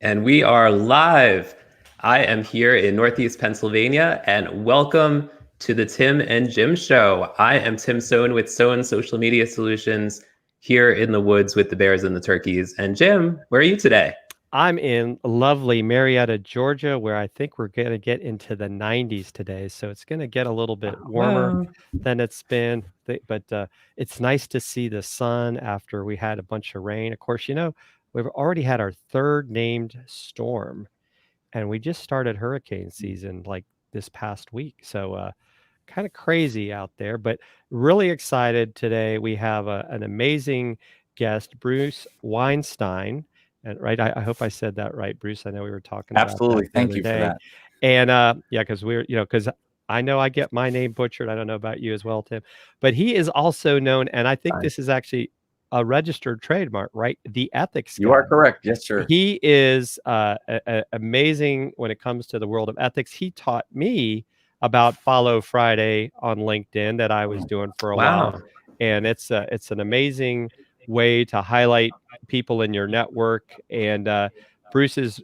And we are live. I am here in Northeast Pennsylvania, and welcome to the Tim and Jim Show. I am Tim Sohn with Sohn Social Media Solutions here in the woods with the bears and the turkeys. And Jim, where are you today? I'm in lovely Marietta, Georgia, where I think we're going to get into the 90s today. So it's going to get a little bit warmer than it's been. But it's nice to see the sun after we had a bunch of rain. Of course, we've already had our third named storm, and we just started hurricane season like this past week. So kind of crazy out there, but really excited today. We have an amazing guest, Bruce Weinstein. And right, I hope I said that right, Bruce. I know we were talking about Absolutely. that the Thank other you for day. that. And yeah, because because I know I get my name butchered. I don't know about you as well, Tim. But he is also known, and I think this is actually a registered trademark, right? The ethics guy. You are correct. Yes, sir. He is amazing when it comes to the world of ethics. He taught me about Follow Friday on LinkedIn that I was doing for a while. And it's an amazing way to highlight people in your network. And Bruce is,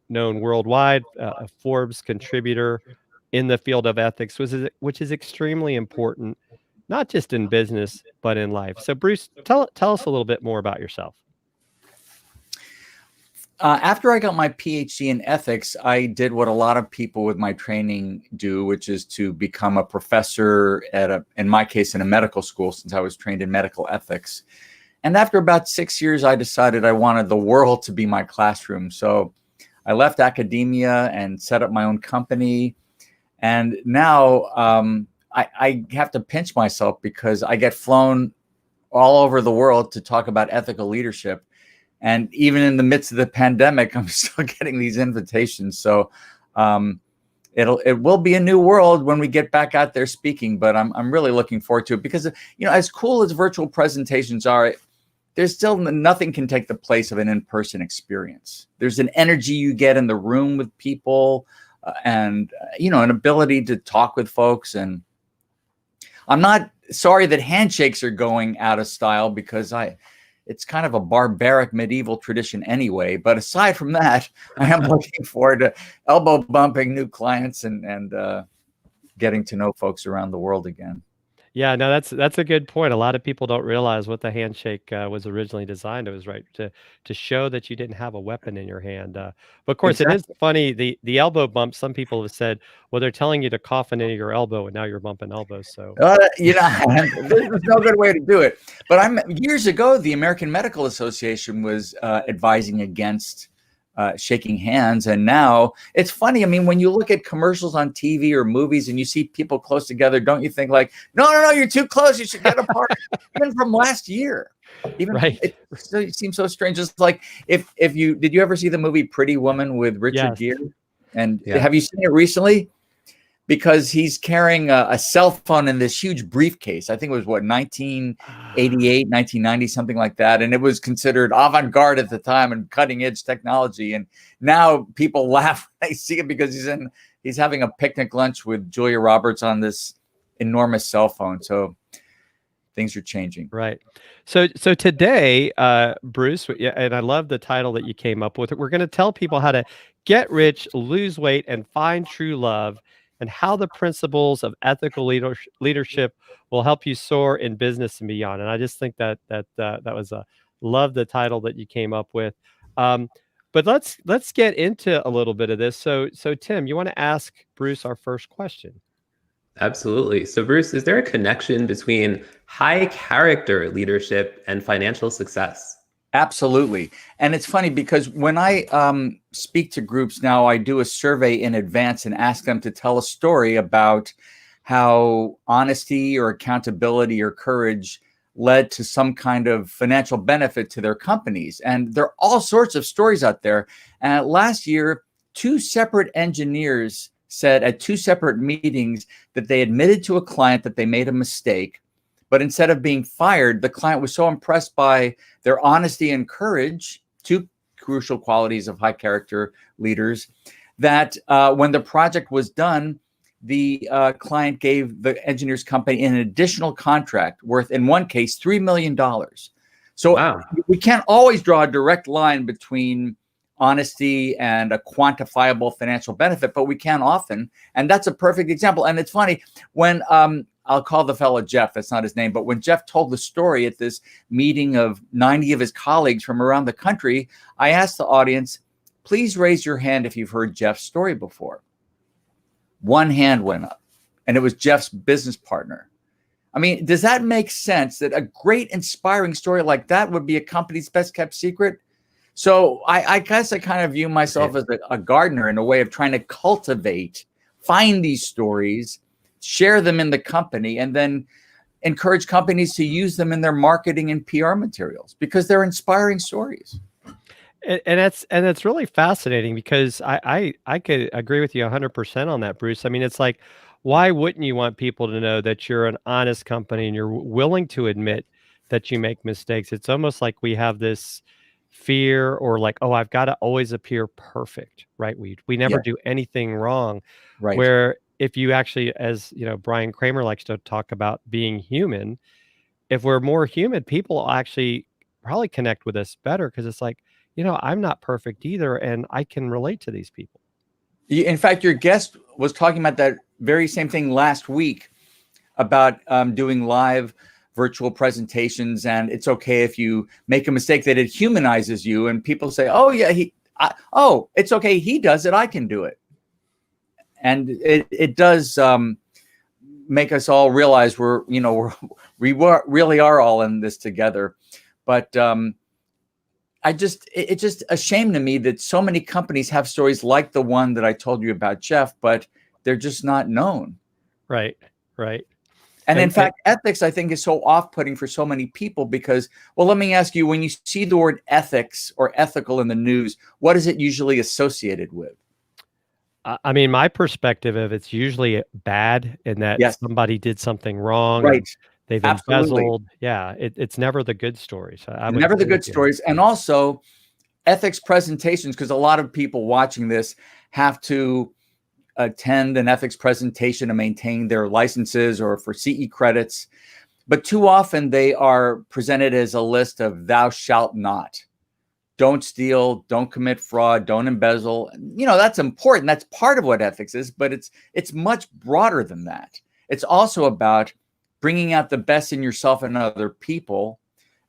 known worldwide, a Forbes contributor in the field of ethics, which is extremely important, not just in business, but in life. So Bruce, tell us a little bit more about yourself. After I got my PhD in ethics, I did what a lot of people with my training do, which is to become a professor in my case, in a medical school, since I was trained in medical ethics. And after about 6 years, I decided I wanted the world to be my classroom. So I left academia and set up my own company. And now I have to pinch myself because I get flown all over the world to talk about ethical leadership. And even in the midst of the pandemic, I'm still getting these invitations. So it will be a new world when we get back out there speaking, but I'm really looking forward to it because, as cool as virtual presentations are, there's still nothing can take the place of an in-person experience. There's an energy you get in the room with people and, an ability to talk with folks. And I'm not sorry that handshakes are going out of style because it's kind of a barbaric medieval tradition anyway. But aside from that, I am looking forward to elbow bumping new clients and getting to know folks around the world again. Yeah, no, that's a good point. A lot of people don't realize what the handshake was originally designed. It was to show that you didn't have a weapon in your hand. But of course, It is funny. The elbow bump. Some people have said, well, they're telling you to cough into your elbow, and now you're bumping elbows. So there's no good way to do it. But years ago, the American Medical Association was advising against shaking hands. And now it's funny. I mean, when you look at commercials on TV or movies and you see people close together, don't you think like, no, you're too close. You should get apart. Even from last year, right. It seems so strange. It's like did you ever see the movie Pretty Woman with Richard Gere? And have you seen it recently? Because he's carrying a cell phone in this huge briefcase. I think it was 1988, 1990, something like that. And it was considered avant-garde at the time and cutting edge technology. And now people laugh when they see it because he's having a picnic lunch with Julia Roberts on this enormous cell phone. So things are changing. Right. So today, Bruce, and I love the title that you came up with. We're going to tell people how to get rich, lose weight, and find true love, and how the principles of ethical leadership will help you soar in business and beyond. And I just think that was love the title that you came up with. But let's get into a little bit of this. So Tim, you want to ask Bruce our first question? Absolutely. So Bruce, is there a connection between high character leadership and financial success? Absolutely. And it's funny because when I speak to groups now, I do a survey in advance and ask them to tell a story about how honesty or accountability or courage led to some kind of financial benefit to their companies. And there are all sorts of stories out there. And last year, 2 separate engineers said at 2 separate meetings that they admitted to a client that they made a mistake. But instead of being fired, the client was so impressed by their honesty and courage, 2 crucial qualities of high character leaders, that when the project was done, the client gave the engineer's company an additional contract worth, in one case, $3 million. So we can't always draw a direct line between honesty and a quantifiable financial benefit, but we can often. And that's a perfect example. And it's funny when I'll call the fellow Jeff, that's not his name, but when Jeff told the story at this meeting of 90 of his colleagues from around the country, I asked the audience, please raise your hand if you've heard Jeff's story before. One hand went up, and it was Jeff's business partner. I mean, does that make sense that a great, inspiring story like that would be a company's best kept secret? So I guess I kind of view myself as a gardener in a way of trying to cultivate, find these stories, share them in the company, and then encourage companies to use them in their marketing and PR materials because they're inspiring stories. And that's really fascinating because I could agree with you 100% on that, Bruce. I mean, it's like, why wouldn't you want people to know that you're an honest company and you're willing to admit that you make mistakes? It's almost like we have this fear or like, oh, I've got to always appear perfect, right? We never do anything wrong. Right. Where if you actually, as you know, Brian Kramer likes to talk about being human, if we're more human, people will actually probably connect with us better because it's like, you know, I'm not perfect either, and I can relate to these people. In fact, your guest was talking about that very same thing last week about doing live virtual presentations, and it's okay if you make a mistake, that it humanizes you, and people say, "Oh yeah, it's okay, he does it, I can do it," and it does make us all realize we really are all in this together. But it's just a shame to me that so many companies have stories like the one that I told you about, Jeff, but they're just not known. Right. And in fact, ethics, I think, is so off-putting for so many people because, well, let me ask you, when you see the word ethics or ethical in the news, what is it usually associated with? I mean, my perspective of it's usually bad in that somebody did something wrong. Right. They've embezzled. Yeah. It's never the good stories. Never the good stories. And also ethics presentations, because a lot of people watching this have to attend an ethics presentation to maintain their licenses or for CE credits. But too often they are presented as a list of thou shalt not. Don't steal, don't commit fraud, don't embezzle. You know, that's important. That's part of what ethics is, but it's much broader than that. It's also about bringing out the best in yourself and other people,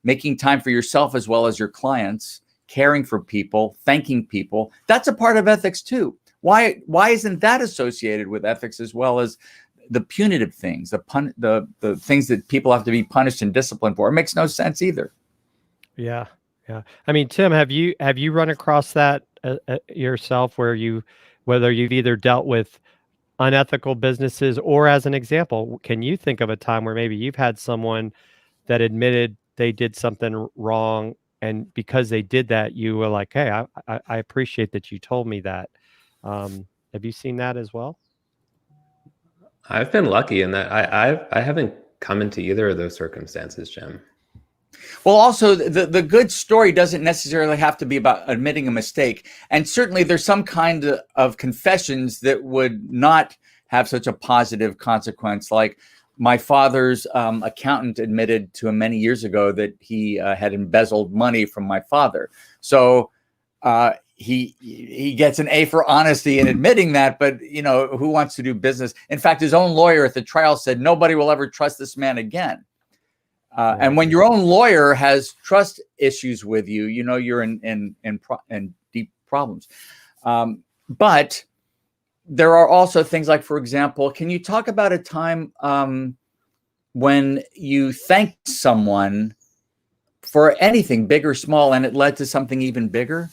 making time for yourself as well as your clients, caring for people, thanking people. That's a part of ethics too. Why isn't that associated with ethics as well as the punitive things, the things that people have to be punished and disciplined for? It makes no sense either. Yeah. I mean, Tim, have you run across that yourself, whether you've either dealt with unethical businesses, or as an example, can you think of a time where maybe you've had someone that admitted they did something wrong, and because they did that, you were like, hey, I appreciate that you told me that. Have you seen that as well? I've been lucky in that I haven't come into either of those circumstances, Jim. Well, also, the good story doesn't necessarily have to be about admitting a mistake. And certainly there's some kind of confessions that would not have such a positive consequence. Like my father's accountant admitted to him many years ago that he had embezzled money from my father. So he gets an A for honesty in admitting that, but you know, who wants to do business? In fact, his own lawyer at the trial said, nobody will ever trust this man again. And when your own lawyer has trust issues with you, you know, you're in deep problems. But there are also things like, for example, can you talk about a time when you thanked someone for anything big or small and it led to something even bigger?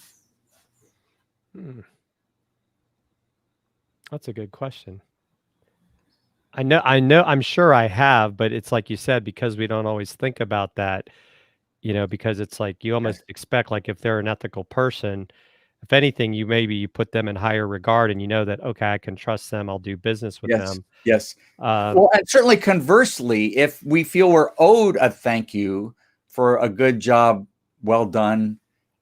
That's a good question. I'm sure I have, but it's like you said, because we don't always think about that, you know, because it's like you almost expect, like, if they're an ethical person, if anything, you put them in higher regard, and you know that, okay, I can trust them, I'll do business with them. Yes. Well, and certainly conversely, if we feel we're owed a thank you for a good job, well done,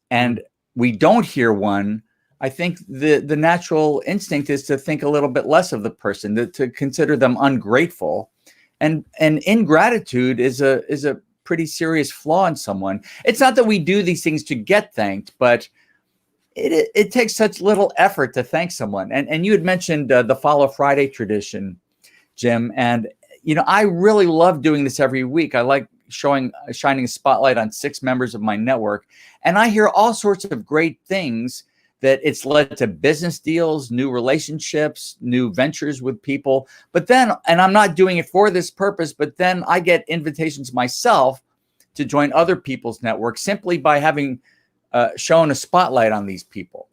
and we don't hear one, I think the natural instinct is to think a little bit less of the person, to consider them ungrateful, and ingratitude is a pretty serious flaw in someone. It's not that we do these things to get thanked, but it takes such little effort to thank someone. And you had mentioned the Follow Friday tradition, Jim. And, I really love doing this every week. I like shining a spotlight on 6 members of my network. And I hear all sorts of great things, that it's led to business deals, new relationships, new ventures with people. But then, and I'm not doing it for this purpose, but then I get invitations myself to join other people's networks simply by having shown a spotlight on these people.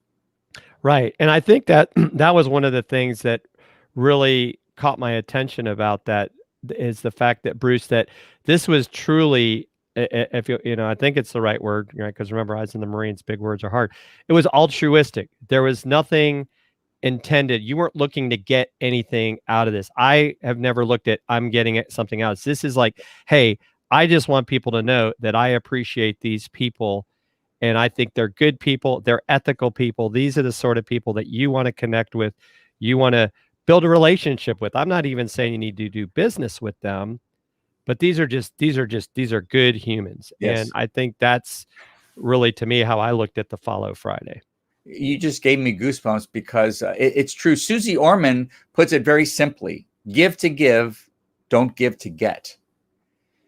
Right. And I think that that was one of the things that really caught my attention about that, is the fact that, Bruce, that this was truly, if I think it's the right word, right? Because remember, I was in the Marines, big words are hard. It was altruistic. There was nothing intended. You weren't looking to get anything out of this. I have never looked at, I'm getting something else. This is like, hey, I just want people to know that I appreciate these people, and I think they're good people. They're ethical people. These are the sort of people that you want to connect with. You want to build a relationship with. I'm not even saying you need to do business with them, but these are good humans. Yes. And I think that's really, to me, how I looked at the Follow Friday. You just gave me goosebumps, because it's true. Susie Orman puts it very simply: give to give, don't give to get.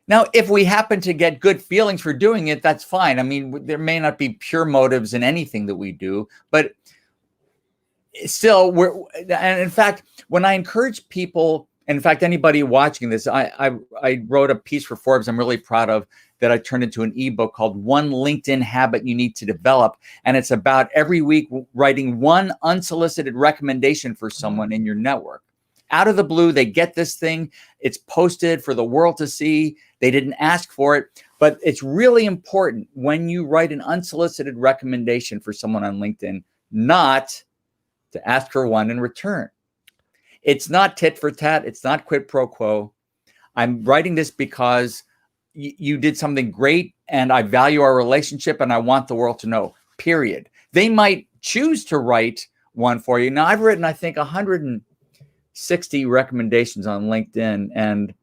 Now, if we happen to get good feelings for doing it, that's fine. I mean, there may not be pure motives in anything that we do, but still, and in fact, when I encourage people, and in fact, anybody watching this, I wrote a piece for Forbes I'm really proud of, that I turned into an ebook called One LinkedIn Habit You Need to Develop. And it's about every week writing one unsolicited recommendation for someone in your network. Out of the blue, they get this thing. It's posted for the world to see. They didn't ask for it. But it's really important, when you write an unsolicited recommendation for someone on LinkedIn, not to ask for one in return. It's not tit for tat. It's not quid pro quo. I'm writing this because you did something great, and I value our relationship, and I want the world to know, period. They might choose to write one for you. Now, I've written, I think, 160 recommendations on LinkedIn, and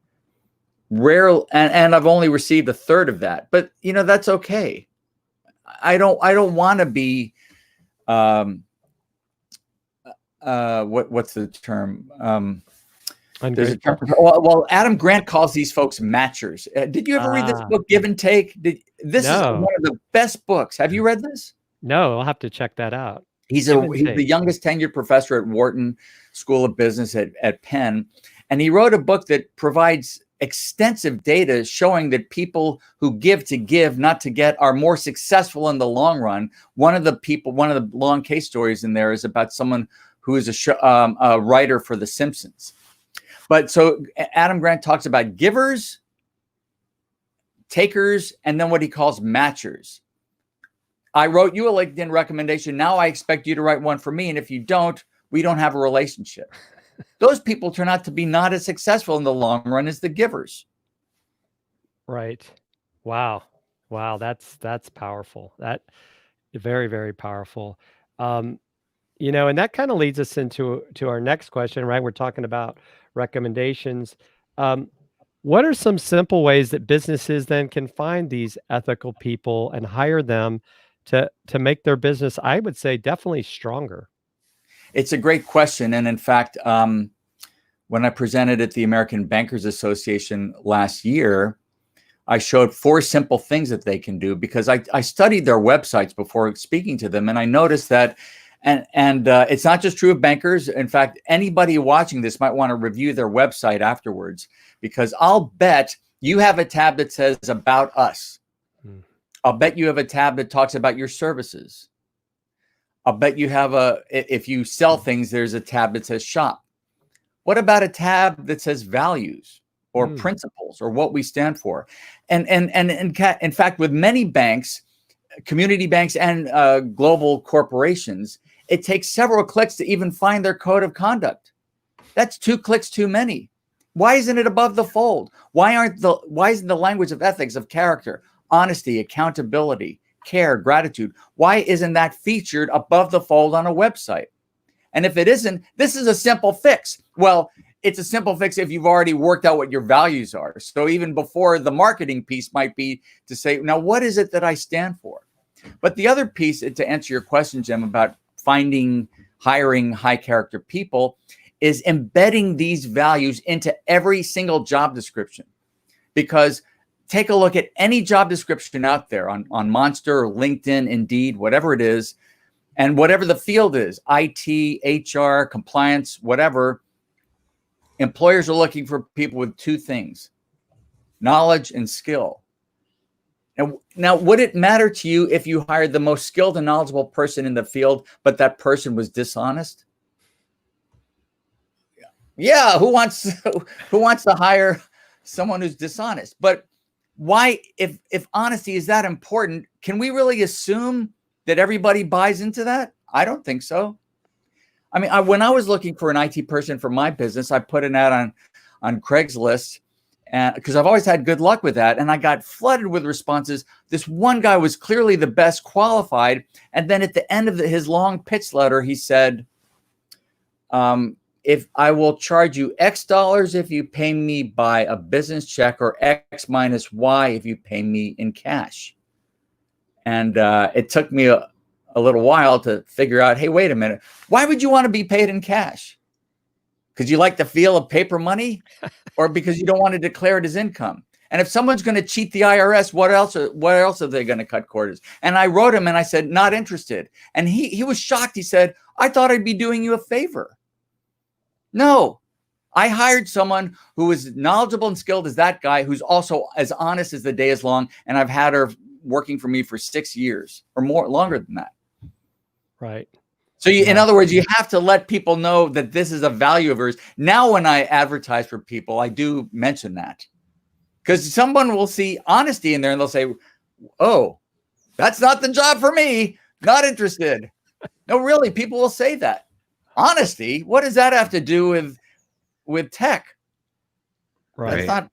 I've only received a third of that. But that's okay. I don't want to be what's the term? There's a term. Well, Adam Grant calls these folks matchers. Did you ever read this book, Give and Take? This is one of the best books. Have you read this? No, I'll have to check that out. He's the youngest tenured professor at Wharton School of Business at Penn. And he wrote a book that provides extensive data showing that people who give to give, not to get, are more successful in the long run. One of the long case stories in there is about someone who is a writer for The Simpsons. But so Adam Grant talks about givers, takers, and then what he calls matchers. I wrote you a LinkedIn recommendation. Now I expect you to write one for me. And if you don't, we don't have a relationship. Those people turn out to be not as successful in the long run as the givers. Right. Wow. That's powerful. That very, very powerful. And that kind of leads us into our next question, right? We're talking about recommendations. What are some simple ways that businesses then can find these ethical people and hire them to make their business, I would say, definitely stronger? It's a great question. And in fact, when I presented at the American Bankers Association last year, I showed 4 simple things that they can do, because I studied their websites before speaking to them. And I noticed that, and it's not just true of bankers. In fact, anybody watching this might want to review their website afterwards, because I'll bet you have a tab that says About Us. I'll bet you have a tab that talks about your services. I'll bet you have if you sell things, there's a tab that says Shop. What about a tab that says Values or Principles or what we stand for? And in fact, with many banks, community banks and global corporations, it takes several clicks to even find their code of conduct. That's 2 clicks too many. Why isn't it above the fold? Why isn't the language of ethics, of character, honesty, accountability, care, gratitude, why isn't that featured above the fold on a website? And if it isn't, this is a simple fix. Well, it's a simple fix if you've already worked out what your values are. So even before the marketing piece might be to say, now, what is it that I stand for? But the other piece, to answer your question, Jim, about hiring high character people, is embedding these values into every single job description. Because take a look at any job description out there on Monster or LinkedIn, Indeed, whatever it is, and whatever the field is, IT, HR, compliance, whatever, employers are looking for people with two things: knowledge and skill. Now, would it matter to you if you hired the most skilled and knowledgeable person in the field, but that person was dishonest? Yeah, who wants to hire someone who's dishonest? But why, if honesty is that important, can we really assume that everybody buys into that? I don't think so. I mean, when I was looking for an IT person for my business, I put an ad on Craigslist, because I've always had good luck with that, and I got flooded with responses. This one guy was clearly the best qualified, and then at the end of his long pitch letter, he said, if I will charge you X dollars if you pay me by a business check, or X minus Y if you pay me in cash. And it took me a little while to figure out, hey, wait a minute. Why would you want to be paid in cash? Because you like the feel of paper money, or because you don't want to declare it as income? And if someone's going to cheat the IRS, what else are they going to cut corners? And I wrote him and I said, not interested. And he was shocked. He said, I thought I'd be doing you a favor. No, I hired someone who was knowledgeable and skilled as that guy, who's also as honest as the day is long. And I've had her working for me for 6 years or more, longer than that. Right. So in other words, you have to let people know that this is a value of yours. Now, when I advertise for people, I do mention that, because someone will see honesty in there and they'll say, oh, that's not the job for me. Not interested. No, really, people will say that. Honesty, what does that have to do with tech? Right. That's not.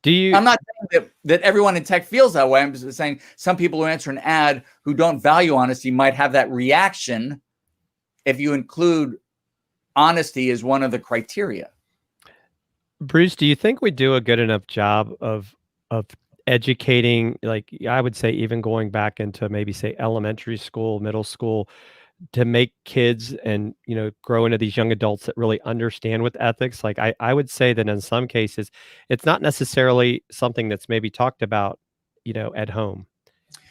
I'm not saying that everyone in tech feels that way. I'm just saying some people who answer an ad who don't value honesty might have that reaction if you include honesty as one of the criteria. Bruce, do you think we do a good enough job of educating, like I would say even going back into maybe say elementary school, middle school, to make kids and grow into these young adults that really understand with ethics? Like I would say that in some cases it's not necessarily something that's maybe talked about at home,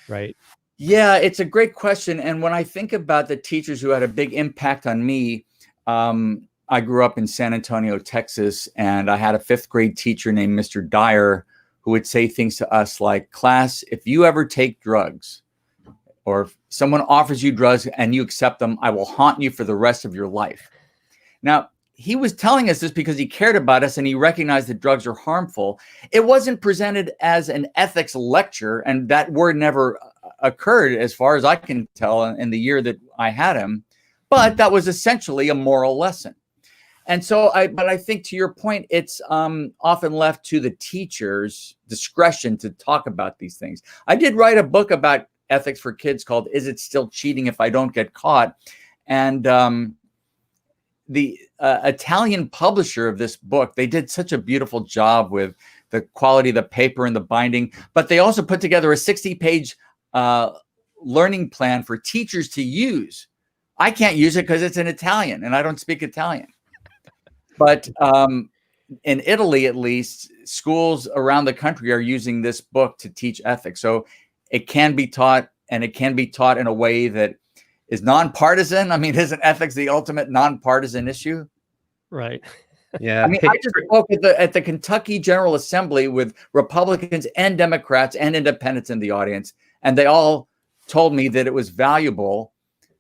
right? Yeah, it's a great question. And when I think about the teachers who had a big impact on me, I grew up in San Antonio, Texas, and I had a 5th grade teacher named Mr. Dyer who would say things to us like, class, if you ever take drugs, or if someone offers you drugs and you accept them, I will haunt you for the rest of your life. Now, he was telling us this because he cared about us and he recognized that drugs are harmful. It wasn't presented as an ethics lecture, and that word never occurred as far as I can tell in the year that I had him. But that was essentially a moral lesson. And so, but I think to your point, it's often left to the teacher's discretion to talk about these things. I did write a book about ethics for kids called "Is It Still Cheating If I Don't Get Caught?" And the Italian publisher of this book, they did such a beautiful job with the quality of the paper and the binding, but they also put together a 60-page learning plan for teachers to use. I can't use it because it's in Italian and I don't speak Italian. But in Italy, at least, schools around the country are using this book to teach ethics. So it can be taught, and it can be taught in a way that is nonpartisan. I mean, isn't ethics the ultimate nonpartisan issue? Right. Yeah. I mean, I just spoke at the Kentucky General Assembly with Republicans and Democrats and independents in the audience, and they all told me that it was valuable.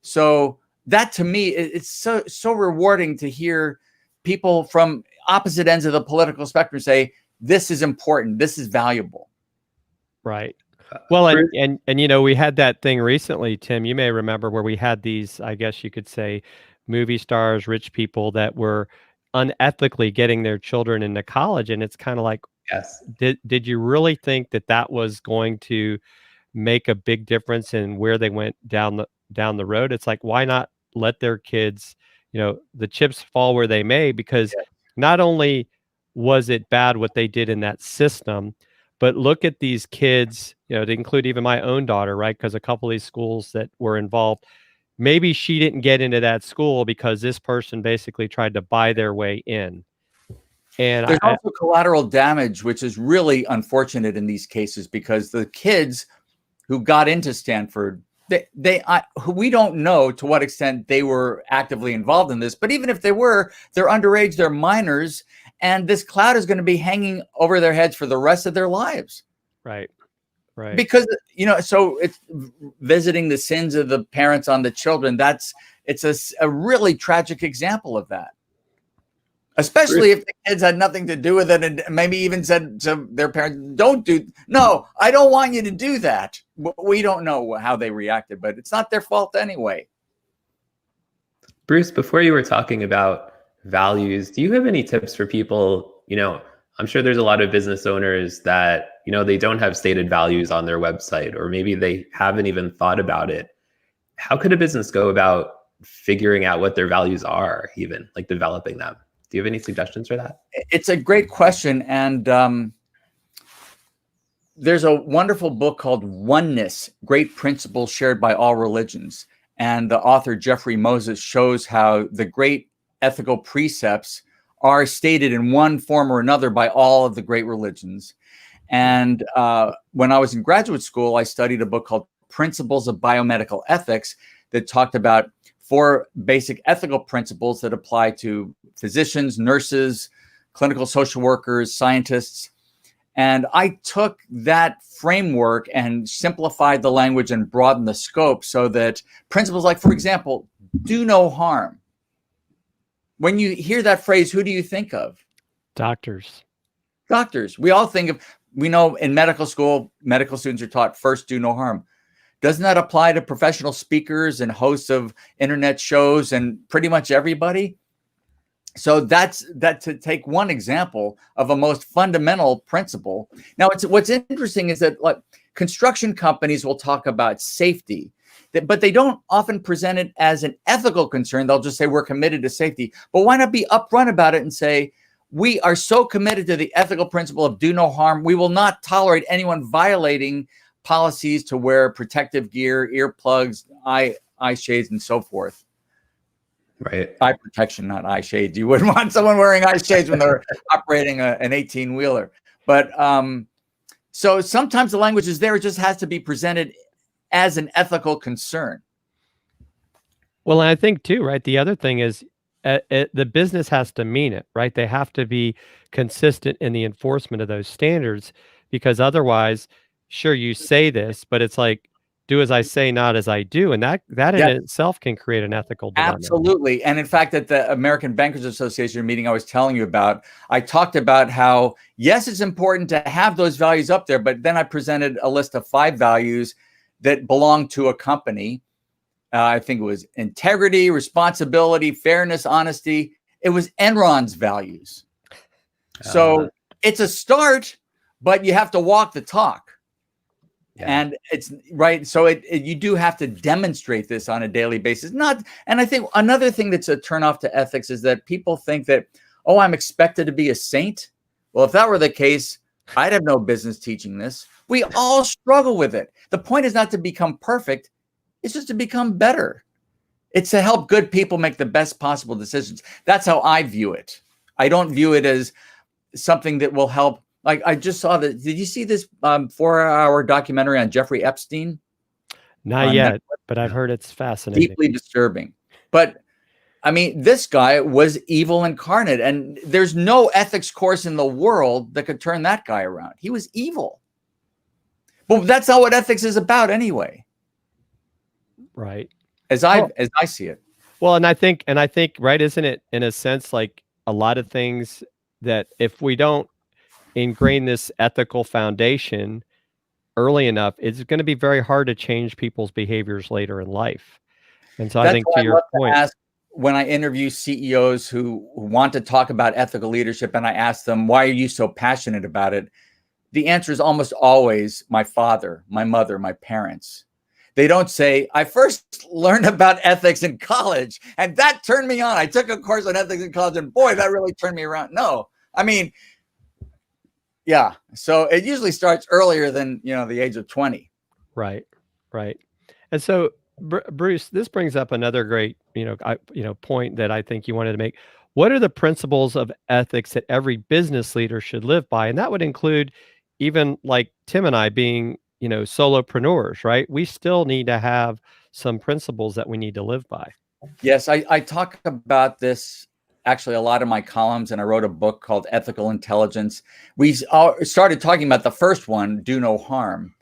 So that, to me, it's so rewarding to hear people from opposite ends of the political spectrum say, this is important, this is valuable. Right. Well, and we had that thing recently, Tim, you may remember, where we had these, I guess you could say, movie stars, rich people that were unethically getting their children into college. And it's kind of like, yes, did you really think that was going to make a big difference in where they went down the road? It's like, why not let their kids, the chips fall where they may, because not only was it bad what they did in that system, But look at these kids, to include even my own daughter, right? Because a couple of these schools that were involved, maybe she didn't get into that school because this person basically tried to buy their way in. And there's also collateral damage, which is really unfortunate in these cases, because the kids who got into Stanford, we don't know to what extent they were actively involved in this, but even if they were, they're underage, they're minors, and this cloud is going to be hanging over their heads for the rest of their lives. Right. Because, so it's visiting the sins of the parents on the children. It's a really tragic example of that. Especially if the kids had nothing to do with it and maybe even said to their parents, no, I don't want you to do that. We don't know how they reacted, but it's not their fault anyway. Bruce, before you were talking about values, do you have any tips for people? I'm sure there's a lot of business owners that, they don't have stated values on their website, or maybe they haven't even thought about it. How could a business go about figuring out what their values are, even like developing them? Do you have any suggestions for that? It's a great question. And there's a wonderful book called Oneness, Great Principles Shared by All Religions. And the author, Jeffrey Moses, shows how the great ethical precepts are stated in one form or another by all of the great religions. And when I was in graduate school, I studied a book called Principles of Biomedical Ethics that talked about 4 basic ethical principles that apply to physicians, nurses, clinical social workers, scientists. And I took that framework and simplified the language and broadened the scope so that principles like, for example, do no harm. When you hear that phrase, who do you think of? Doctors. We all we know in medical school, medical students are taught first, do no harm. Doesn't that apply to professional speakers and hosts of internet shows and pretty much everybody? So that's to take one example of a most fundamental principle. Now, what's interesting is that construction companies will talk about safety, but they don't often present it as an ethical concern. They'll just say we're committed to safety. But why not be upfront about it and say, we are so committed to the ethical principle of do no harm. We will not tolerate anyone violating policies to wear protective gear, earplugs, eye shades, and so forth. Right. Eye protection, not eye shades. You wouldn't want someone wearing eye shades when they're operating an 18-wheeler. But so sometimes the language is there. It just has to be presented as an ethical concern. Well, I think too, right? The other thing is the business has to mean it, right? They have to be consistent in the enforcement of those standards, because otherwise, sure, you say this, but it's like, do as I say, not as I do. And that in itself can create an ethical dilemma. Absolutely. And in fact, at the American Bankers Association meeting I was telling you about, I talked about how, yes, it's important to have those values up there, but then I presented a list of 5 values that belong to a company. I think it was integrity, responsibility, fairness, honesty. It was Enron's values. So it's a start, but you have to walk the talk. Yeah. And it's right. So you do have to demonstrate this on a daily basis. And I think another thing that's a turnoff to ethics is that people think that, oh, I'm expected to be a saint. Well, if that were the case, I'd have no business teaching this. We all struggle with it. The point is not to become perfect. It's just to become better. It's to help good people make the best possible decisions. That's how I view it. I don't view it as something that will help. Like I just saw that. Did you see this 4-hour documentary on Jeffrey Epstein? Not yet, Netflix? But I've heard it's fascinating. Deeply disturbing. But I mean, this guy was evil incarnate, and there's no ethics course in the world that could turn that guy around. He was evil. But that's not what ethics is about anyway. Right. As I see it. Well, and I think, right, isn't it in a sense like a lot of things that if we don't ingrain this ethical foundation early enough, it's going to be very hard to change people's behaviors later in life. And so I think to your point, when I interview CEOs who want to talk about ethical leadership and I ask them, why are you so passionate about it? The answer is almost always my father, my mother, my parents. They don't say, I first learned about ethics in college and that turned me on. I took a course on ethics in college and boy, that really turned me around. No, I mean, Yeah. So it usually starts earlier than, the age of 20. Right. And so, Bruce, this brings up another great, point that I think you wanted to make. What are the principles of ethics that every business leader should live by? And that would include even like Tim and I being, solopreneurs, right? We still need to have some principles that we need to live by. Yes, I talk about this actually a lot in my columns, and I wrote a book called Ethical Intelligence. We started talking about the first one, do no harm.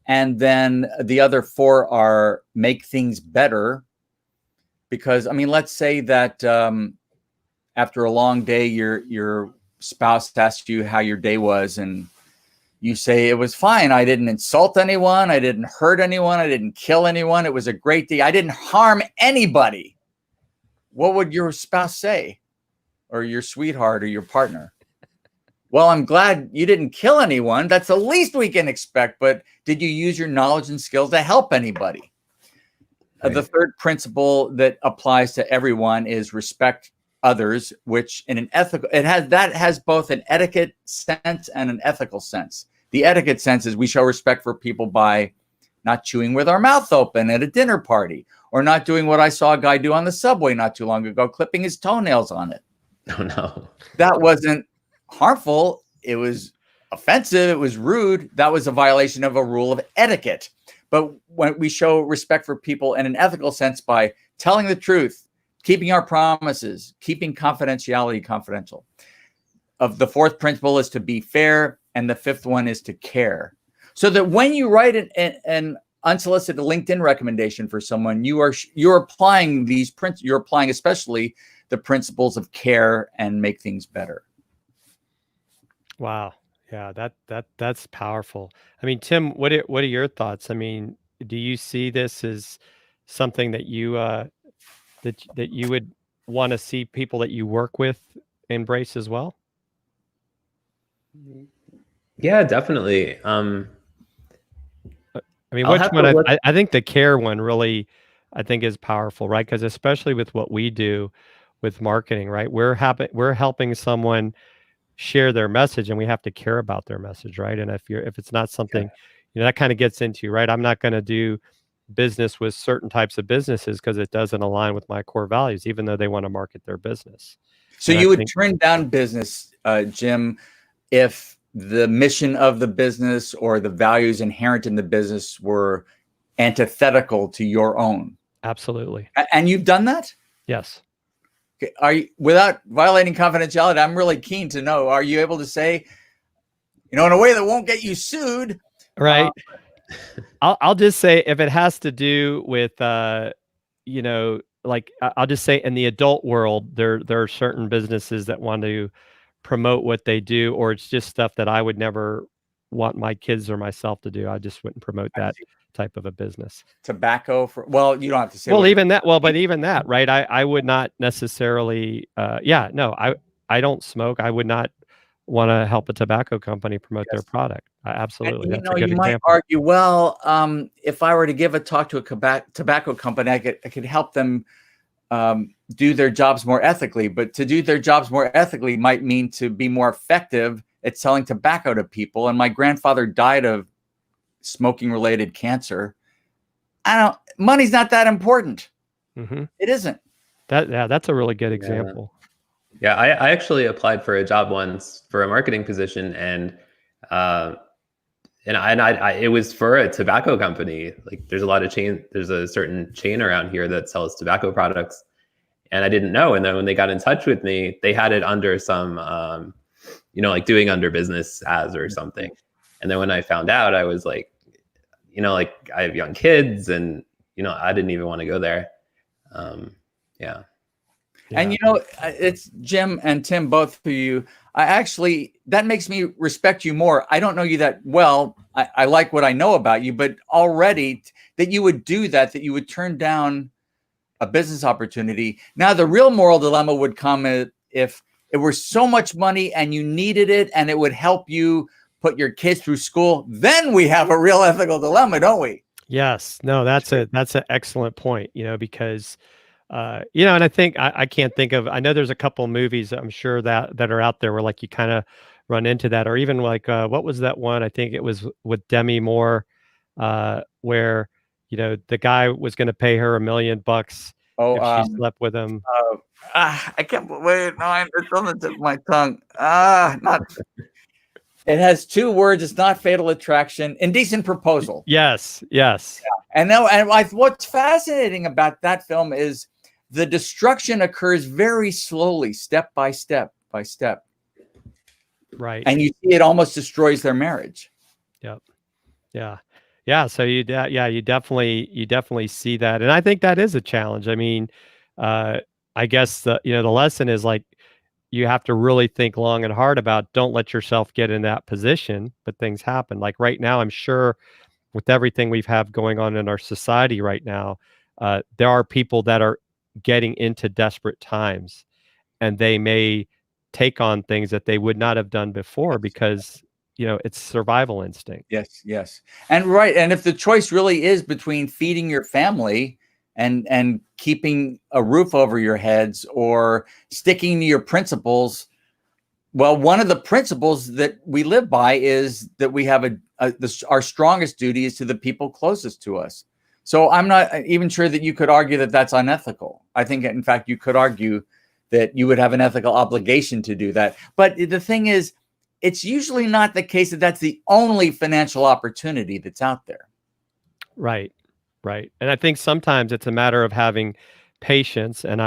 And then the other 4 are make things better. Because, let's say that after a long day, your spouse asks you how your day was, and you say, it was fine. I didn't insult anyone. I didn't hurt anyone. I didn't kill anyone. It was a great day. I didn't harm anybody. What would your spouse say? Or your sweetheart or your partner? Well, I'm glad you didn't kill anyone. That's the least we can expect. But did you use your knowledge and skills to help anybody? Right. The third principle that applies to everyone is respect others, which in an ethical, that has both an etiquette sense and an ethical sense. The etiquette sense is we show respect for people by not chewing with our mouth open at a dinner party, or not doing what I saw a guy do on the subway not too long ago, clipping his toenails on it. Oh, no. That wasn't harmful. It was offensive. It was rude. That was a violation of a rule of etiquette. But when we show respect for people in an ethical sense by telling the truth, keeping our promises, keeping confidentiality confidential. The 4th principle is to be fair, and the 5th one is to care. So that when you write an unsolicited LinkedIn recommendation for someone, you're applying these you're applying especially the principles of care and make things better. Wow. Yeah, that's powerful. Tim, what are your thoughts? Do you see this as something that you that you would want to see people that you work with embrace as well? Yeah, definitely. Which one? I think the care one really, I think, is powerful, right? Because especially with what we do with marketing, right? We're helping someone share their message, and we have to care about their message, right? And if it's not something, that kind of gets into, right? I'm not going to do business with certain types of businesses because it doesn't align with my core values, even though they want to market their business. So you would turn down business, Jim, if the mission of the business or the values inherent in the business were antithetical to your own? Absolutely. And you've done that? Yes. Okay. Are you, without violating confidentiality, I'm really keen to know, are you able to say, in a way that won't get you sued? Right. I'll just say, if it has to do with, I'll just say in the adult world, there are certain businesses that want to promote what they do, or it's just stuff that I would never want my kids or myself to do. I just wouldn't promote that type of a business. Tobacco you don't have to say. Well, even that, right? I would not necessarily, I don't smoke. I would not want to help a tobacco company promote their product. Absolutely. And, you might argue, well, if I were to give a talk to a tobacco company, I could help them do their jobs more ethically. But to do their jobs more ethically might mean to be more effective at selling tobacco to people. And my grandfather died of smoking-related cancer. Money's not that important. Mm-hmm. It isn't. That's a really good example. Yeah, I actually applied for a job once for a marketing position, and it was for a tobacco company. Like, there's a certain chain around here that sells tobacco products, and I didn't know. And then when they got in touch with me, they had it under some, like doing under business as or something. And then when I found out, I was like, I have young kids, and I didn't even want to go there. Yeah. And it's Jim and Tim, both of you. That makes me respect you more. I don't know you that well. I like what I know about you, but already that you would do that you would turn down a business opportunity. Now, the real moral dilemma would come if it were so much money and you needed it and it would help you put your kids through school. Then we have a real ethical dilemma, don't we? Yes. No, that's an excellent point, because and I think I can't think of, I know there's a couple of movies I'm sure that are out there where like you kind of run into that. Or even like, what was that one? I think it was with Demi Moore, where, the guy was going to pay her $1 million Oh, if she slept with him. I can't wait. No, it's on the tip of my tongue. Not. It has 2 words. It's not Fatal Attraction. Indecent Proposal. Yes. Yes. Yeah. And what's fascinating about that film is the destruction occurs very slowly, step by step by step. Right. And you see it almost destroys their marriage. Yep. Yeah. Yeah. So you definitely see that. And I think that is a challenge. I mean, I guess the lesson is like, you have to really think long and hard about, don't let yourself get in that position, but things happen. Like right now, I'm sure with everything we've have going on in our society right now, there are people that are getting into desperate times, and they may take on things that they would not have done before because, it's survival instinct. Yes, yes. And if the choice really is between feeding your family and keeping a roof over your heads or sticking to your principles, well, one of the principles that we live by is that we have our strongest duty is to the people closest to us. So I'm not even sure that you could argue that that's unethical. I think, in fact, you could argue that you would have an ethical obligation to do that. But the thing is, it's usually not the case that that's the only financial opportunity that's out there. Right. Right. And I think sometimes it's a matter of having patience. And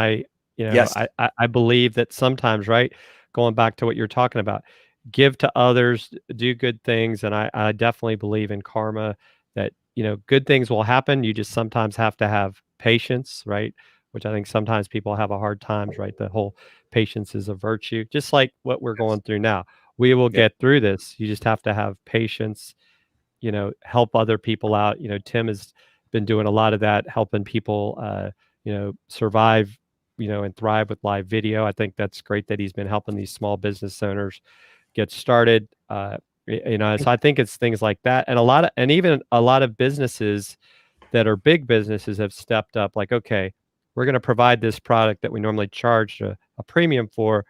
Yes. I believe that sometimes, right, going back to what you're talking about, give to others, do good things. And I definitely believe in karma, that, good things will happen. You just sometimes have to have patience, right? Which I think sometimes people have a hard time, right? The whole patience is a virtue, just like what we're going through now. We will get through this. You just have to have patience, help other people out. Tim has been doing a lot of that, helping people, survive, and thrive with live video. I think that's great that he's been helping these small business owners get started. So I think it's things like that. And even a lot of businesses that are big businesses have stepped up, like, okay, we're going to provide this product that we normally charge a premium for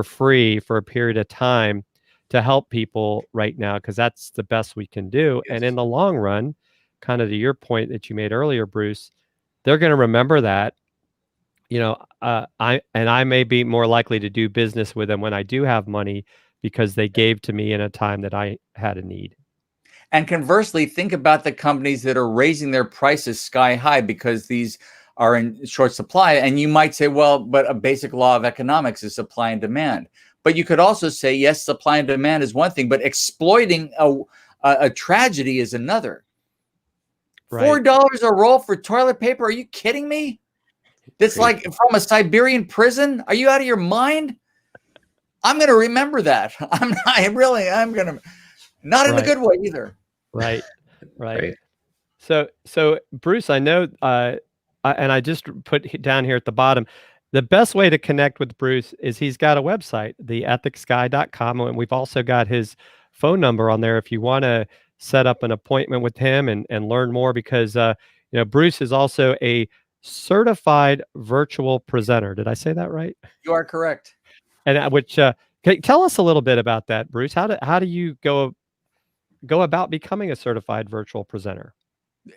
free for a period of time to help people right now, because that's the best we can do. Yes. And in the long run, kind of to your point that you made earlier, Bruce, they're going to remember that. I may be more likely to do business with them when I do have money, because they gave to me in a time that I had a need. And conversely, think about the companies that are raising their prices sky high because these are in short supply. And you might say, well, but a basic law of economics is supply and demand. But you could also say, yes, supply and demand is one thing, but exploiting a tragedy is another. Right. $4 a roll for toilet paper? Are you kidding me? That's like from a Siberian prison? Are you out of your mind? I'm going to remember that. I'm going to, not in a good way either. Right. So Bruce, I know, and I just put down here at the bottom, the best way to connect with Bruce is he's got a website, theethicsguy.com, and we've also got his phone number on there if you want to set up an appointment with him and learn more, because Bruce is also a certified virtual presenter. Did I say that right? You are correct. And tell us a little bit about that, Bruce. How do you go about becoming a certified virtual presenter?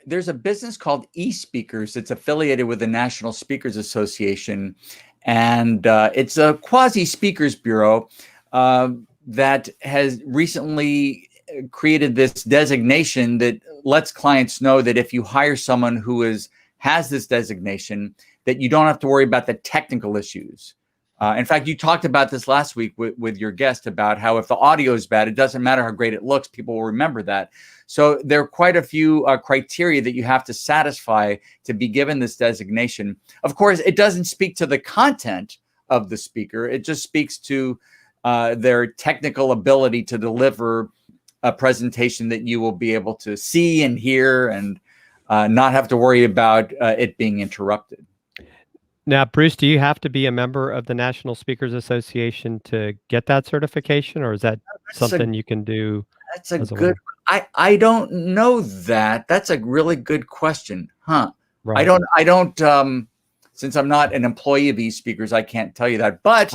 There's a business called eSpeakers. It's affiliated with the National Speakers Association, and it's a quasi speakers bureau that has recently created this designation that lets clients know that if you hire someone who has this designation, that you don't have to worry about the technical issues. In fact, you talked about this last week with your guest about how if the audio is bad, it doesn't matter how great it looks, people will remember that. So there are quite a few criteria that you have to satisfy to be given this designation. Of course, it doesn't speak to the content of the speaker. It just speaks to their technical ability to deliver a presentation that you will be able to see and hear and not have to worry about it being interrupted. Now, Bruce, do you have to be a member of the National Speakers Association to get that certification, or is that something you can do? That's a good. I don't know that. That's a really good question, huh? Right. I don't. Since I'm not an employee of eSpeakers, I can't tell you that. But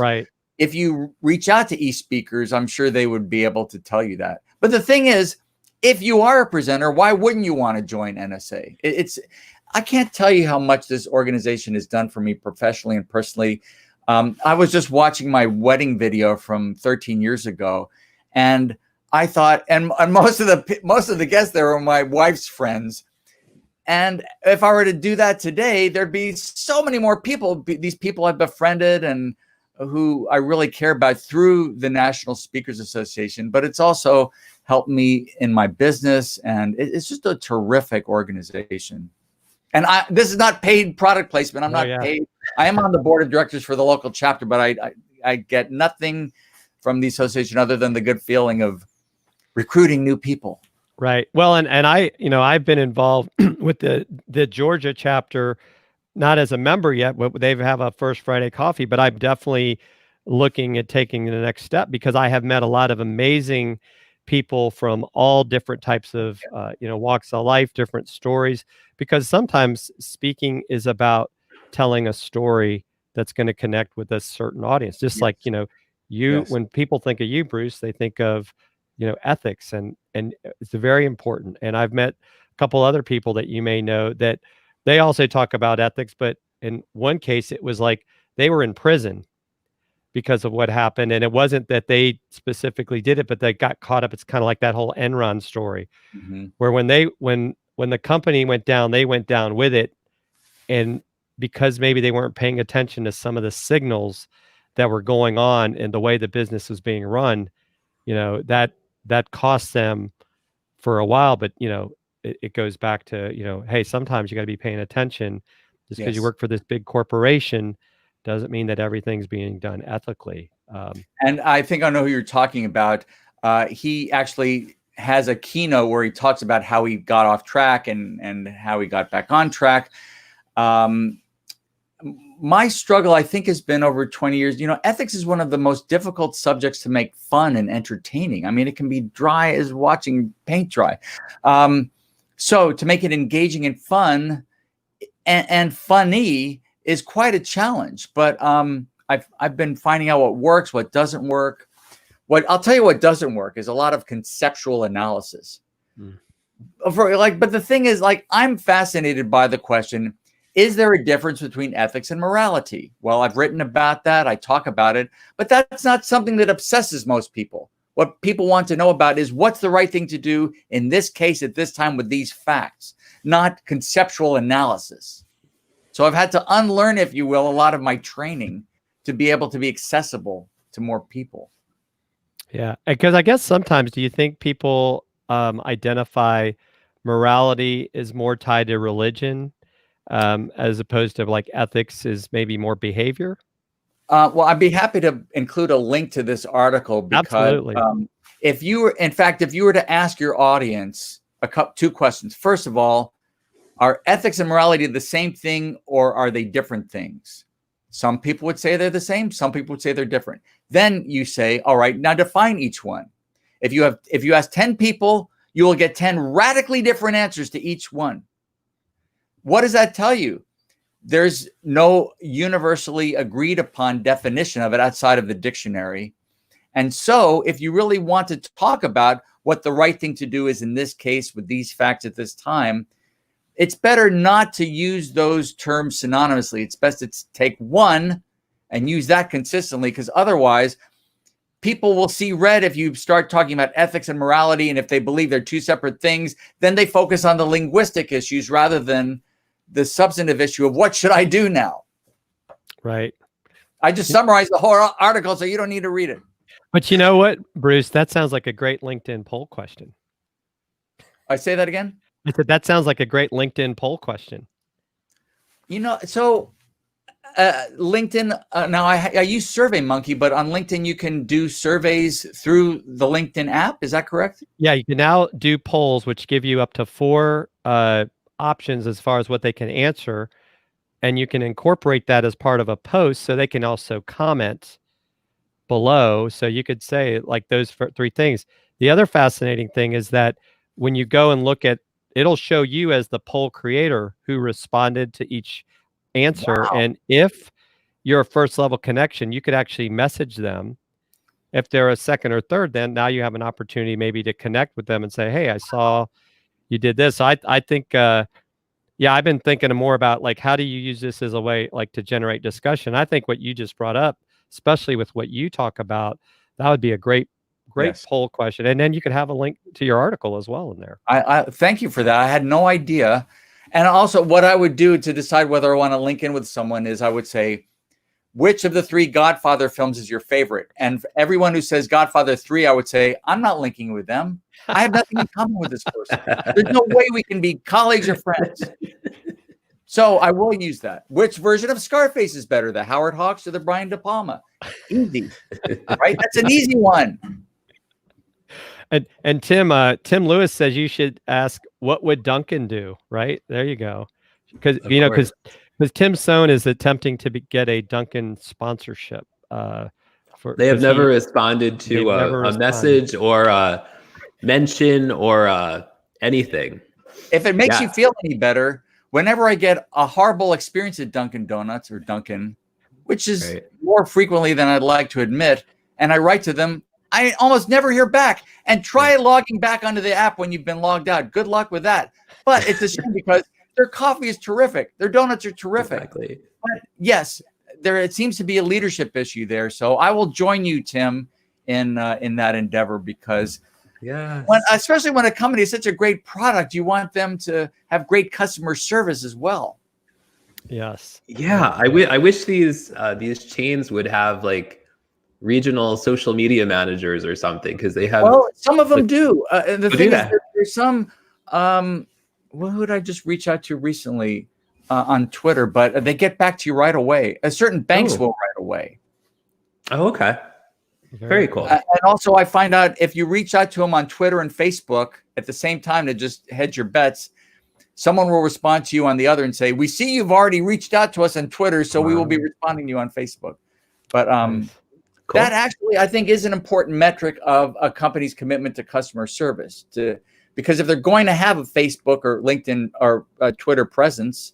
if you reach out to e-speakers, I'm sure they would be able to tell you that. But the thing is, if you are a presenter, why wouldn't you want to join NSA? I can't tell you how much this organization has done for me professionally and personally. I was just watching my wedding video from 13 years ago, and I thought, and most of the guests there were my wife's friends. And if I were to do that today, there'd be so many more people. These people I've befriended and who I really care about through the National Speakers Association, but it's also helped me in my business, and it's just a terrific organization. And this is not paid product placement. I'm not paid. I am on the board of directors for the local chapter, but I get nothing from the association other than the good feeling of recruiting new people. Right. Well, and I've been involved with the Georgia chapter, not as a member yet, but they have a First Friday coffee, but I'm definitely looking at taking the next step because I have met a lot of amazing people from all different types of, walks of life, different stories, because sometimes speaking is about telling a story that's going to connect with a certain audience. Just like, when people think of you, Bruce, they think of, ethics and it's very important. And I've met a couple other people that you may know that they also talk about ethics, but in one case, it was like they were in prison because of what happened. And it wasn't that they specifically did it, but they got caught up. It's kind of like that whole Enron story, where when the company went down, they went down with it. And because maybe they weren't paying attention to some of the signals that were going on and the way the business was being run, that cost them for a while. But, it goes back to, hey, sometimes you got to be paying attention. Just because you work for this big corporation doesn't mean that everything's being done ethically. And I think I know who you're talking about. He actually has a keynote where he talks about how he got off track and how he got back on track. My struggle, I think, has been over 20 years. Ethics is one of the most difficult subjects to make fun and entertaining. I mean, it can be dry as watching paint dry. So to make it engaging and fun and funny is quite a challenge. But I've been finding out what works, what doesn't work. I'll tell you what doesn't work is a lot of conceptual analysis. But the thing is, I'm fascinated by the question, is there a difference between ethics and morality? Well, I've written about that. I talk about it, but that's not something that obsesses most people. What people want to know about is what's the right thing to do in this case at this time with these facts, not conceptual analysis. So I've had to unlearn, if you will, a lot of my training to be able to be accessible to more people. Yeah, because I guess sometimes, do you think people identify morality is more tied to religion as opposed to like ethics is maybe more behavior? Well, I'd be happy to include a link to this article because if you were to ask your audience two questions. First of all, are ethics and morality the same thing or are they different things? Some people would say they're the same. Some people would say they're different. Then you say, all right, now define each one. If you ask 10 people, you will get 10 radically different answers to each one. What does that tell you? There's no universally agreed upon definition of it outside of the dictionary. And so if you really want to talk about what the right thing to do is in this case with these facts at this time, it's better not to use those terms synonymously. It's best to take one and use that consistently, because otherwise people will see red if you start talking about ethics and morality. And if they believe they're two separate things, then they focus on the linguistic issues rather than the substantive issue of what should I do now? Right. I just summarized the whole article, so you don't need to read it. But you know what, Bruce, that sounds like a great LinkedIn poll question. I say that again? I said, that sounds like a great LinkedIn poll question. So LinkedIn, now I use SurveyMonkey, but on LinkedIn, you can do surveys through the LinkedIn app. Is that correct? Yeah, you can now do polls, which give you up to 4 options as far as what they can answer. And you can incorporate that as part of a post so they can also comment below. So you could say like those 3 things. The other fascinating thing is that when you go and look at, it'll show you as the poll creator who responded to each answer. Wow. And if you're a first level connection, you could actually message them. If they're a second or third, then now you have an opportunity maybe to connect with them and say, hey, I saw you did this. I think, yeah, I've been thinking more about like, how do you use this as a way like to generate discussion? I think what you just brought up, especially with what you talk about, that would be a great Yes. poll question. And then you could have a link to your article as well in there. I thank you for that. I had no idea. And also what I would do to decide whether I want to link in with someone is I would say, which of the 3 Godfather films is your favorite? And for everyone who says Godfather 3, I would say, I'm not linking with them. I have nothing in common with this person. There's no way we can be colleagues or friends. So I will use that. Which version of Scarface is better, the Howard Hawks or the Brian De Palma? Easy, right? That's an easy one. And Tim Lewis says you should ask, what would Duncan do? Right there, you go. Because because Tim Sohn is attempting to get a Duncan sponsorship. They have never responded to a message or a mention or anything. If it makes you feel any better, whenever I get a horrible experience at Dunkin' Donuts or Dunkin', which is more frequently than I'd like to admit, and I write to them, I almost never hear back. And try logging back onto the app when you've been logged out. Good luck with that. But it's a shame because their coffee is terrific. Their donuts are terrific. Exactly. But yes, it seems to be a leadership issue there. So I will join you, Tim, in that endeavor because especially when a company is such a great product, you want them to have great customer service as well. Yes. Yeah. I wish these chains would have like regional social media managers or something, because they have. Well, some of them do. And the thing is, there's some. Who did I just reach out to recently on Twitter? But they get back to you right away. Certain banks will right away. Oh, okay. Very cool. And also, I find out if you reach out to them on Twitter and Facebook at the same time to just hedge your bets, someone will respond to you on the other and say, "We see you've already reached out to us on Twitter, so we will be responding to you on Facebook." But that actually, I think, is an important metric of a company's commitment to customer service. Because if they're going to have a Facebook or LinkedIn or a Twitter presence,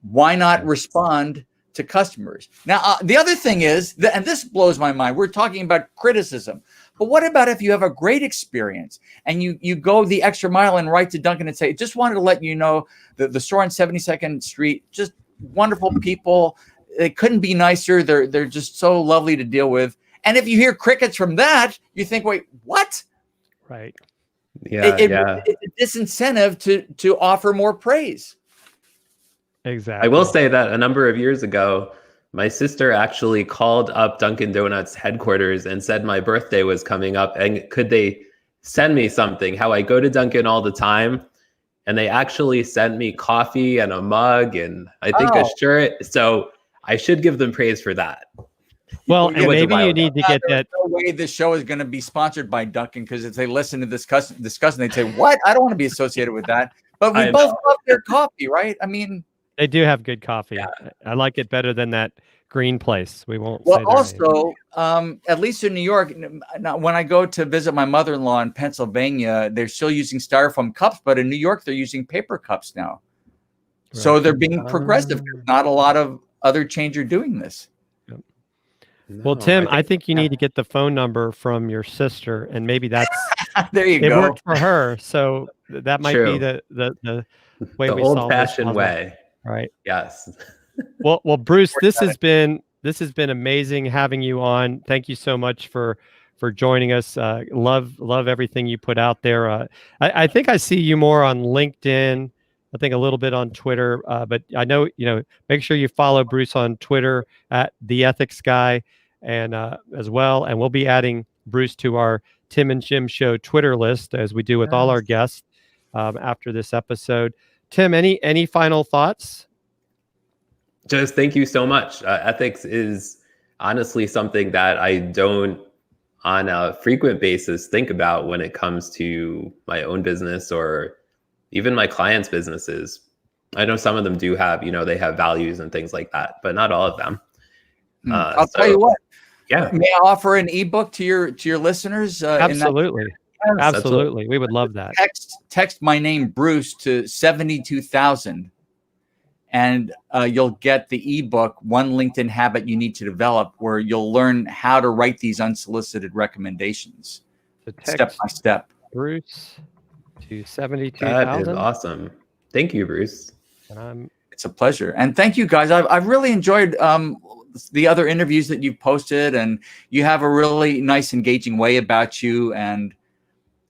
why not respond to customers? Now, the other thing is, and this blows my mind, we're talking about criticism, but what about if you have a great experience and you go the extra mile and write to Duncan and say, just wanted to let you know that the store on 72nd Street, just wonderful people. They couldn't be nicer. They're just so lovely to deal with. And if you hear crickets from that, you think, wait, what? Right. Yeah. It's a disincentive to offer more praise. Exactly. I will say that a number of years ago, my sister actually called up Dunkin' Donuts headquarters and said my birthday was coming up and could they send me something? How I go to Dunkin' all the time. And they actually sent me coffee and a mug and I think a shirt. So I should give them praise for that. Well, and maybe you need to get that. No way this show is going to be sponsored by Dunkin', because if they listen to this discussion, they'd say, "What? I don't want to be associated with that." But we both love their coffee, right? I mean, they do have good coffee. Yeah. I like it better than that green place. We won't. Well, also, at least in New York, when I go to visit my mother-in-law in Pennsylvania, they're still using styrofoam cups, but in New York, they're using paper cups now. Right. So they're being progressive. Not a lot of other chains are doing this. No, well, Tim, I think you need to get the phone number from your sister, and maybe that's there you go. It worked for her, so that might be the way we solve old-fashioned way. Right. Yes. Well, Bruce, this has been amazing having you on. Thank you so much for joining us. Love everything you put out there. I think I see you more on LinkedIn. I think a little bit on Twitter, but I know, make sure you follow Bruce on Twitter at The Ethics Guy and as well. And we'll be adding Bruce to our Tim and Jim Show Twitter list, as we do with all our guests after this episode. Tim, any final thoughts? Just thank you so much. Ethics is honestly something that I don't on a frequent basis think about when it comes to my own business or even my clients' businesses. I know some of them do have, they have values and things like that, but not all of them. I'll tell you what. Yeah. May I offer an ebook to your listeners? Absolutely. Absolutely. We would love that. Text my name, Bruce, to 72,000. and you'll get the ebook, One LinkedIn Habit You Need to Develop, where you'll learn how to write these unsolicited recommendations step by step. Bruce to 72,000. That is awesome. Thank you, Bruce. And it's a pleasure. And thank you guys. I've really enjoyed the other interviews that you've posted, and you have a really nice, engaging way about you, and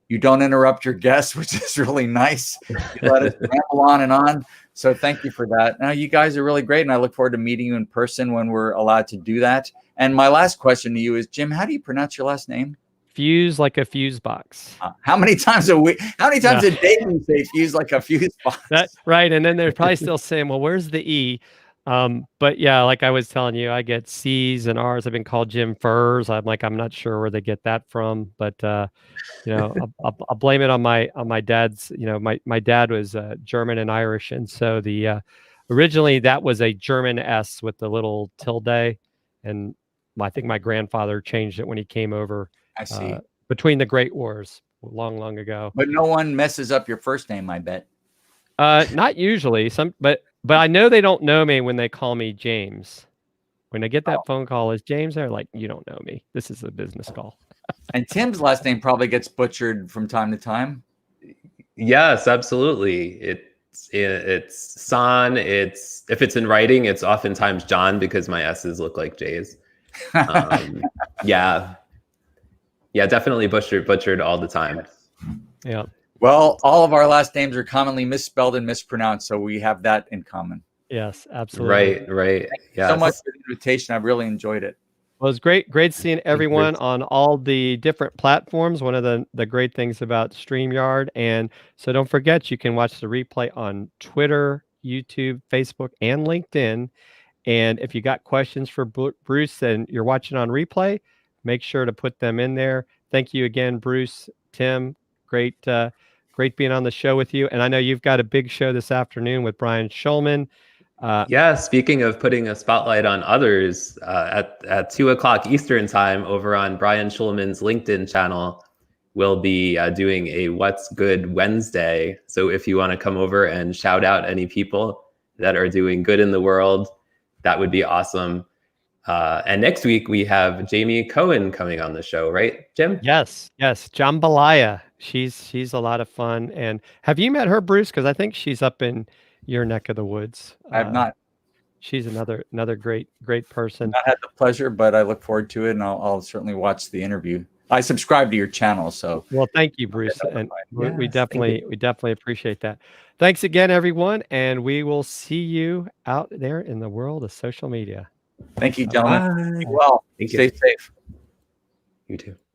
you don't interrupt your guests, which is really nice. You let us ramble on and on. So thank you for that. Now, you guys are really great, and I look forward to meeting you in person when we're allowed to do that. And my last question to you is, Jim, how do you pronounce your last name? Fuse like a fuse box. How many times a week? How many times a day do you say fuse like a fuse box? That's right. And then they're probably still saying, well, where's the E? But yeah, like I was telling you, I get C's and R's. I've been called Jim Furs. I'm not sure where they get that from, but I'll blame it on my dad's. My dad was German and Irish, and so originally that was a German S with the little tilde, and I think my grandfather changed it when he came over. I see. Between the Great Wars, long ago. But no one messes up your first name, I bet. Not usually. But I know they don't know me when they call me James. When I get that phone call, is James there? Like, you don't know me. This is a business call. And Tim's last name probably gets butchered from time to time. Yes, absolutely. It's San. If it's in writing, it's oftentimes John because my S's look like J's. Yeah, definitely butchered all the time. Yeah. Well, all of our last names are commonly misspelled and mispronounced, so we have that in common. Yes, absolutely. Right. Thank you so much for the invitation. I've really enjoyed it. Well, it's great seeing everyone on all the different platforms. One of the great things about StreamYard. And so don't forget, you can watch the replay on Twitter, YouTube, Facebook, and LinkedIn. And if you got questions for Bruce and you're watching on replay, make sure to put them in there. Thank you again, Bruce, Tim. Great being on the show with you. And I know you've got a big show this afternoon with Brian Schulman. Speaking of putting a spotlight on others, at 2:00 Eastern time over on Brian Schulman's LinkedIn channel, we'll be doing a What's Good Wednesday. So if you want to come over and shout out any people that are doing good in the world, that would be awesome. And next week we have Jamie Cohen coming on the show, right, Jim? Yes. Jambalaya. She's a lot of fun. And have you met her, Bruce? Because I think she's up in your neck of the woods. I have not. She's another great person. I had the pleasure, but I look forward to it, and I'll certainly watch the interview. I subscribe to your channel, so. Well, thank you, Bruce, and we definitely appreciate that. Thanks again, everyone, and we will see you out there in the world of social media. Thank you, gentlemen. Bye. Well, Thank stay you. safe. You too.